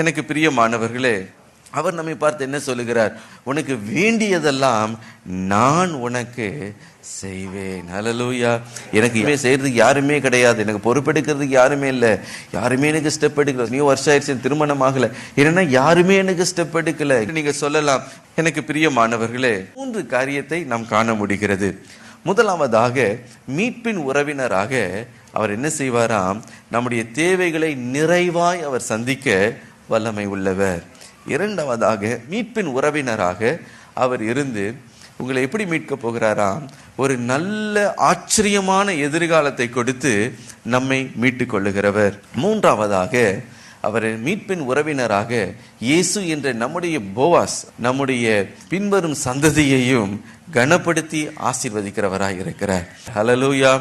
எனக்கு பிரியமானவர்களே, அவர் நம்மை பார்த்து என்ன சொல்லுகிறார்? உனக்கு வேண்டியதெல்லாம் நான் உனக்கு செய்வேன். ஹல்லேலூயா. எனக்கு செய்யறதுக்கு யாருமே கிடையாது, எனக்கு பொறுப்பெடுக்கிறதுக்கு யாருமே இல்லை, யாருமே எனக்கு ஸ்டெப் எடுக்கல. நீ வருஷம் ஆயிடுச்சு திருமணம் ஆகல, ஏன்னா யாருமே எனக்கு ஸ்டெப் எடுக்கல. நீங்க சொல்லலாம். எனக்கு பிரியமானவர்களே, 3 காரியத்தை நாம் காண முடிகிறது. முதலாவதாக, மீட்பின் உறவினராக அவர் என்ன செய்வாராம்? நம்முடைய தேவைகளை நிறைவாய் அவர் சந்திக்க வல்லமை உள்ளவர். இரண்டாவதாக, மீட்பின் உறவினராக அவர் இருந்து உங்களை எப்படி மீட்க போகிறாராம்? ஒரு நல்ல ஆச்சரியமான எதிர்காலத்தை கொடுத்து நம்மை மீட்டுக் கொள்ளுகிறவர். மூன்றாவதாக, அவர் மீட்பின் உறவினராக இயேசு என்ற நம்முடைய போவாஸ், நம்முடைய பின்வரும் சந்ததியையும் கனப்படுத்தி ஆசீர்வதிக்கிறவராய் இருக்கிறார். ஹல்லேலூயா.